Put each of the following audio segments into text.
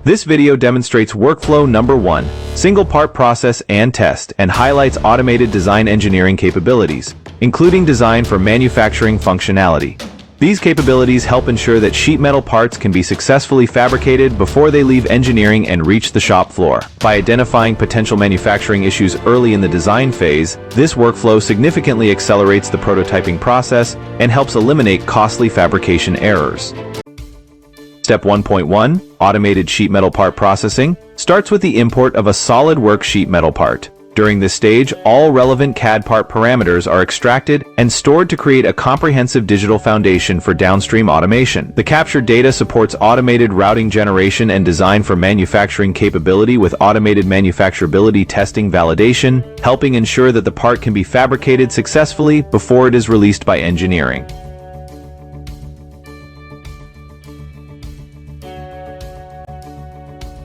This video demonstrates workflow number 1, single part process and test, and highlights automated design engineering capabilities, including design for manufacturing functionality. These capabilities help ensure that sheet metal parts can be successfully fabricated before they leave engineering and reach the shop floor. By identifying potential manufacturing issues early in the design phase, this workflow significantly accelerates the prototyping process and helps eliminate costly fabrication errors. Step 1.1, Automated Sheet Metal Part Processing, starts with the import of a solid work sheet metal part. During this stage, all relevant CAD part parameters are extracted and stored to create a comprehensive digital foundation for downstream automation. The captured data supports automated routing generation and design for manufacturing capability with automated manufacturability testing validation, helping ensure that the part can be fabricated successfully before it is released by engineering.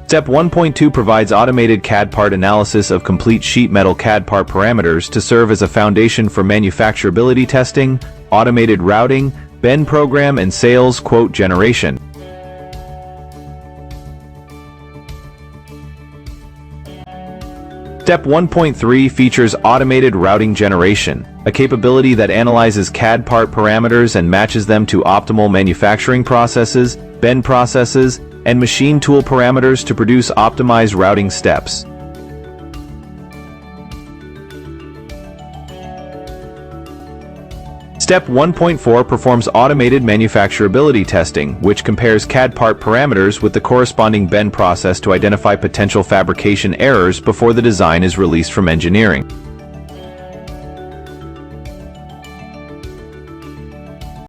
Step 1.2 provides automated CAD part analysis of complete sheet metal CAD part parameters to serve as a foundation for manufacturability testing, automated routing, bend program, and sales quote generation. Step 1.3 features automated routing generation, a capability that analyzes CAD part parameters and matches them to optimal manufacturing processes, bend processes, and machine tool parameters to produce optimized routing steps. Step 1.4 performs automated manufacturability testing, which compares CAD part parameters with the corresponding bend process to identify potential fabrication errors before the design is released from engineering.